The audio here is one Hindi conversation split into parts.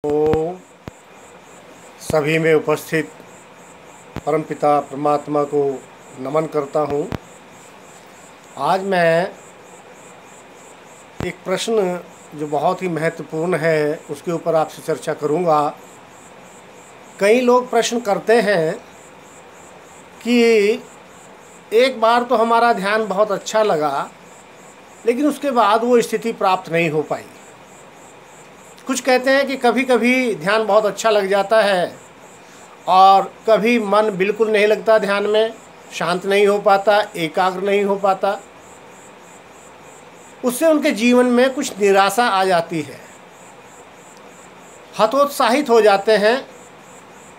तो सभी में उपस्थित परमपिता परमात्मा को नमन करता हूँ। आज मैं एक प्रश्न जो बहुत ही महत्वपूर्ण है उसके ऊपर आपसे चर्चा करूँगा। कई लोग प्रश्न करते हैं कि एक बार तो हमारा ध्यान बहुत अच्छा लगा, लेकिन उसके बाद वो स्थिति प्राप्त नहीं हो पाई। कुछ कहते हैं कि कभी कभी ध्यान बहुत अच्छा लग जाता है और कभी मन बिल्कुल नहीं लगता, ध्यान में शांत नहीं हो पाता, एकाग्र नहीं हो पाता। उससे उनके जीवन में कुछ निराशा आ जाती है, हतोत्साहित हो जाते हैं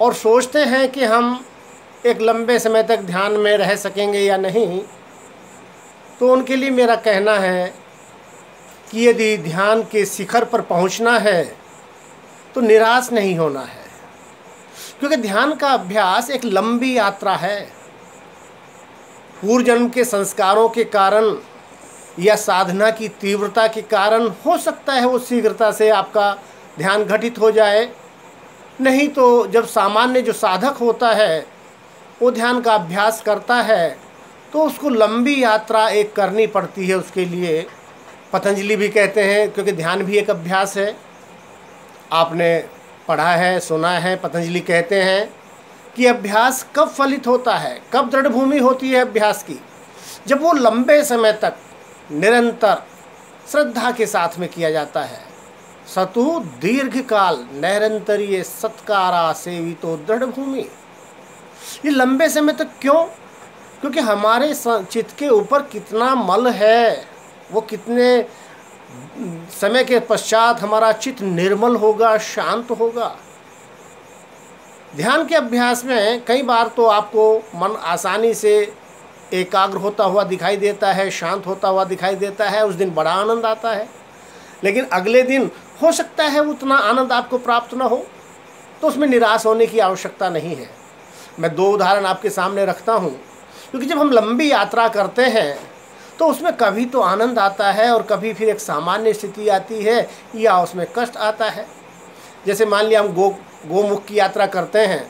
और सोचते हैं कि हम एक लंबे समय तक ध्यान में रह सकेंगे या नहीं। तो उनके लिए मेरा कहना है कि यदि ध्यान के शिखर पर पहुंचना है तो निराश नहीं होना है, क्योंकि ध्यान का अभ्यास एक लंबी यात्रा है। पूर्व जन्म के संस्कारों के कारण या साधना की तीव्रता के कारण हो सकता है वो शीघ्रता से आपका ध्यान घटित हो जाए। नहीं तो जब सामान्य जो साधक होता है वो ध्यान का अभ्यास करता है तो उसको लंबी यात्रा एक करनी पड़ती है। उसके लिए पतंजलि भी कहते हैं, क्योंकि ध्यान भी एक अभ्यास है। आपने पढ़ा है, सुना है, पतंजलि कहते हैं कि अभ्यास कब फलित होता है, कब दृढ़ भूमि होती है अभ्यास की, जब वो लंबे समय तक निरंतर श्रद्धा के साथ में किया जाता है। सतु दीर्घ काल निरंतरीय सत्कारा सेवितो दृढ़ भूमि। ये लंबे समय तक क्यों? क्योंकि हमारे चित्त के ऊपर कितना मल है, वो कितने समय के पश्चात हमारा चित्त निर्मल होगा, शांत होगा। ध्यान के अभ्यास में कई बार तो आपको मन आसानी से एकाग्र होता हुआ दिखाई देता है, शांत होता हुआ दिखाई देता है, उस दिन बड़ा आनंद आता है। लेकिन अगले दिन हो सकता है उतना आनंद आपको प्राप्त न हो, तो उसमें निराश होने की आवश्यकता नहीं है। मैं दो उदाहरण आपके सामने रखता हूँ, क्योंकि जब हम लंबी यात्रा करते हैं तो उसमें कभी तो आनंद आता है और कभी फिर एक सामान्य स्थिति आती है या उसमें कष्ट आता है। जैसे मान लिया हम गोमुख की यात्रा करते हैं,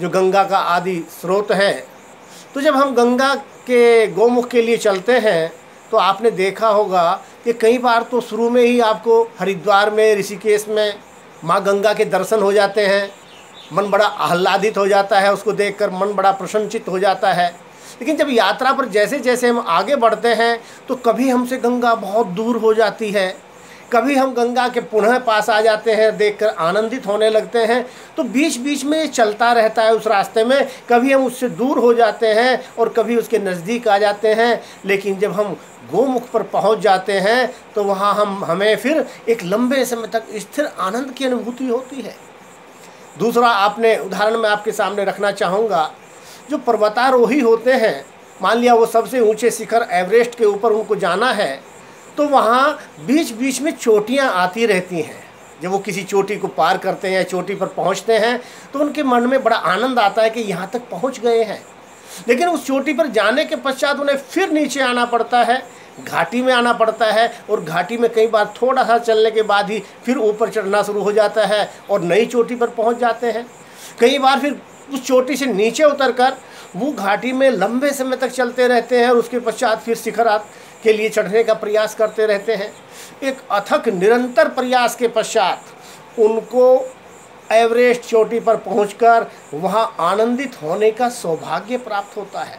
जो गंगा का आदि स्रोत है। तो जब हम गंगा के गोमुख के लिए चलते हैं तो आपने देखा होगा कि कई बार तो शुरू में ही आपको हरिद्वार में, ऋषिकेश में माँ गंगा के दर्शन हो जाते हैं। मन बड़ा आह्लादित हो जाता है, उसको देखकर मन बड़ा प्रसन्नचित्त हो जाता है। लेकिन जब यात्रा पर जैसे जैसे हम आगे बढ़ते हैं तो कभी हमसे गंगा बहुत दूर हो जाती है, कभी हम गंगा के पुनः पास आ जाते हैं, देखकर आनंदित होने लगते हैं। तो बीच बीच में ये चलता रहता है उस रास्ते में, कभी हम उससे दूर हो जाते हैं और कभी उसके नज़दीक आ जाते हैं। लेकिन जब हम गोमुख पर पहुंच जाते हैं तो वहाँ हमें फिर एक लंबे समय तक स्थिर आनंद की अनुभूति होती है। दूसरा आपने उदाहरण मैं आपके सामने रखना चाहूँगा, जो पर्वतारोही होते हैं, मान लिया वो सबसे ऊंचे शिखर एवरेस्ट के ऊपर उनको जाना है, तो वहाँ बीच बीच में चोटियाँ आती रहती हैं। जब वो किसी चोटी को पार करते हैं, चोटी पर पहुँचते हैं, तो उनके मन में बड़ा आनंद आता है कि यहाँ तक पहुँच गए हैं। लेकिन उस चोटी पर जाने के पश्चात उन्हें फिर नीचे आना पड़ता है, घाटी में आना पड़ता है, और घाटी में कई बार थोड़ा सा चलने के बाद ही फिर ऊपर चढ़ना शुरू हो जाता है और नई चोटी पर पहुँच जाते हैं। कई बार फिर उस चोटी से नीचे उतरकर वो घाटी में लंबे समय तक चलते रहते हैं और उसके पश्चात फिर शिखरात के लिए चढ़ने का प्रयास करते रहते हैं। एक अथक निरंतर प्रयास के पश्चात उनको एवरेस्ट चोटी पर पहुंचकर वहां आनंदित होने का सौभाग्य प्राप्त होता है।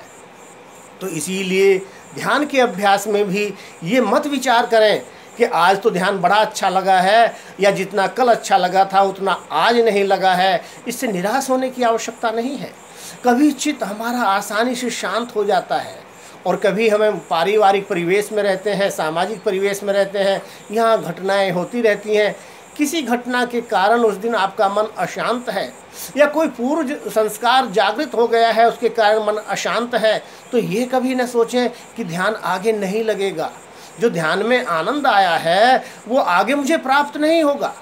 तो इसीलिए ध्यान के अभ्यास में भी ये मत विचार करें कि आज तो ध्यान बड़ा अच्छा लगा है, या जितना कल अच्छा लगा था उतना आज नहीं लगा है। इससे निराश होने की आवश्यकता नहीं है। कभी चित्त हमारा आसानी से शांत हो जाता है और कभी हमें पारिवारिक परिवेश में रहते हैं, सामाजिक परिवेश में रहते हैं, यहाँ घटनाएं होती रहती हैं। किसी घटना के कारण उस दिन आपका मन अशांत है, या कोई पूर्व संस्कार जागृत हो गया है उसके कारण मन अशांत है, तो ये कभी न सोचें कि ध्यान आगे नहीं लगेगा। जो ध्यान में आनंद आया है वो आगे मुझे प्राप्त नहीं होगा।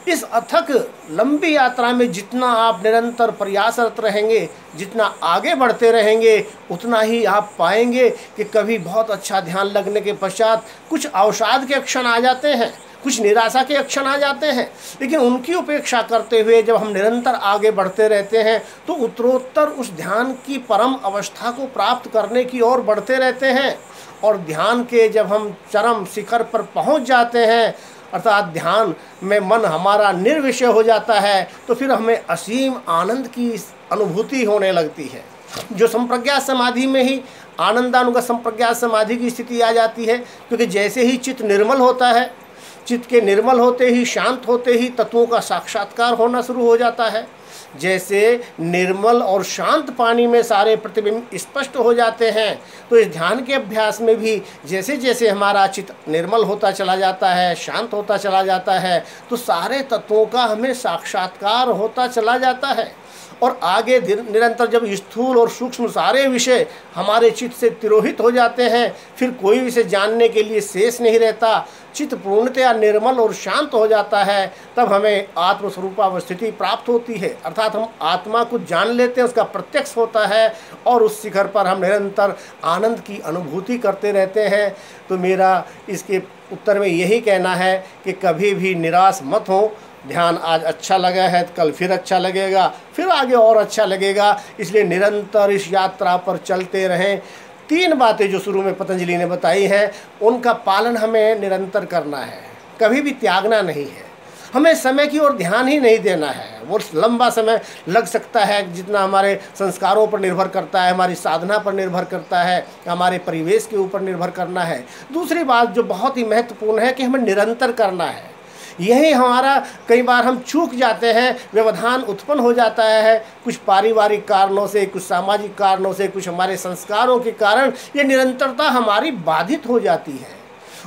इस अथक लंबी यात्रा में जितना आप निरंतर प्रयासरत रहेंगे, जितना आगे बढ़ते रहेंगे, उतना ही आप पाएंगे कि कभी बहुत अच्छा ध्यान लगने के पश्चात कुछ अवसाद के क्षण आ जाते हैं कुछ निराशा के क्षण आ जाते हैं, लेकिन उनकी उपेक्षा करते हुए जब हम निरंतर आगे बढ़ते रहते हैं तो उत्तरोत्तर उस ध्यान की परम अवस्था को प्राप्त करने की ओर बढ़ते रहते हैं। और ध्यान के जब हम चरम शिखर पर पहुंच जाते हैं, अर्थात ध्यान में मन हमारा निर्विषय हो जाता है, तो फिर हमें असीम आनंद की अनुभूति होने लगती है, जो संप्रज्ञात समाधि में ही आनंदानुगत संप्रज्ञात समाधि की स्थिति आ जाती है। क्योंकि जैसे ही चित्त निर्मल होता है, चित्त के निर्मल होते ही, शांत होते ही तत्वों का साक्षात्कार होना शुरू हो जाता है। जैसे निर्मल और शांत पानी में सारे प्रतिबिंब स्पष्ट हो जाते हैं, तो इस ध्यान के अभ्यास में भी जैसे जैसे हमारा चित्त निर्मल होता चला जाता है, शांत होता चला जाता है, तो सारे तत्वों का हमें साक्षात्कार होता चला जाता है। और आगे निरंतर जब स्थूल और सूक्ष्म सारे विषय हमारे चित्त से तिरोहित हो जाते हैं, फिर कोई विषय जानने के लिए शेष नहीं रहता, चित्त पूर्णतया निर्मल और शांत हो जाता है, तब हमें आत्मस्वरूपावस्थिति प्राप्त होती है। अर्थात हम आत्मा को जान लेते हैं, उसका प्रत्यक्ष होता है, और उस शिखर पर हम निरंतर आनंद की अनुभूति करते रहते हैं। तो मेरा इसके उत्तर में यही कहना है कि कभी भी निराश मत हो। ध्यान आज अच्छा लगा है, कल फिर अच्छा लगेगा, फिर आगे और अच्छा लगेगा। इसलिए निरंतर इस यात्रा पर चलते रहें। 3 बातें जो शुरू में पतंजलि ने बताई हैं, उनका पालन हमें निरंतर करना है, कभी भी त्यागना नहीं है। हमें समय की ओर ध्यान ही नहीं देना है। वो लंबा समय लग सकता है, जितना हमारे संस्कारों पर निर्भर करता है, हमारी साधना पर निर्भर करता है, हमारे परिवेश के ऊपर निर्भर करना है। दूसरी बात जो बहुत ही महत्वपूर्ण है कि हमें निरंतर करना है। यही हमारा कई बार हम चूक जाते हैं, व्यवधान उत्पन्न हो जाता है, कुछ पारिवारिक कारणों से, कुछ सामाजिक कारणों से, कुछ हमारे संस्कारों के कारण ये निरंतरता हमारी बाधित हो जाती है।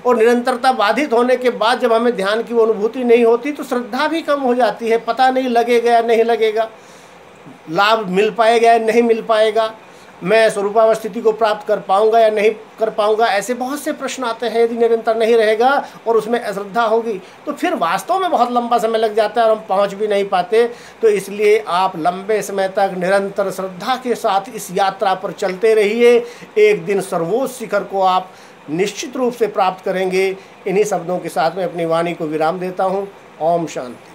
और निरंतरता बाधित होने के बाद जब हमें ध्यान की वो अनुभूति नहीं होती, तो श्रद्धा भी कम हो जाती है। पता नहीं लगेगा या नहीं लगेगा, लाभ मिल पाएगा या नहीं मिल पाएगा, मैं स्वरूपावस्थिति को प्राप्त कर पाऊंगा या नहीं कर पाऊंगा, ऐसे बहुत से प्रश्न आते हैं। यदि निरंतर नहीं रहेगा और उसमें अश्रद्धा होगी, तो फिर वास्तव में बहुत लंबा समय लग जाता है और हम पहुंच भी नहीं पाते। तो इसलिए आप लंबे समय तक निरंतर श्रद्धा के साथ इस यात्रा पर चलते रहिए। एक दिन सर्वोच्च शिखर को आप निश्चित रूप से प्राप्त करेंगे। इन्हीं शब्दों के साथ में अपनी वाणी को विराम देता हूँ। ओम शांति।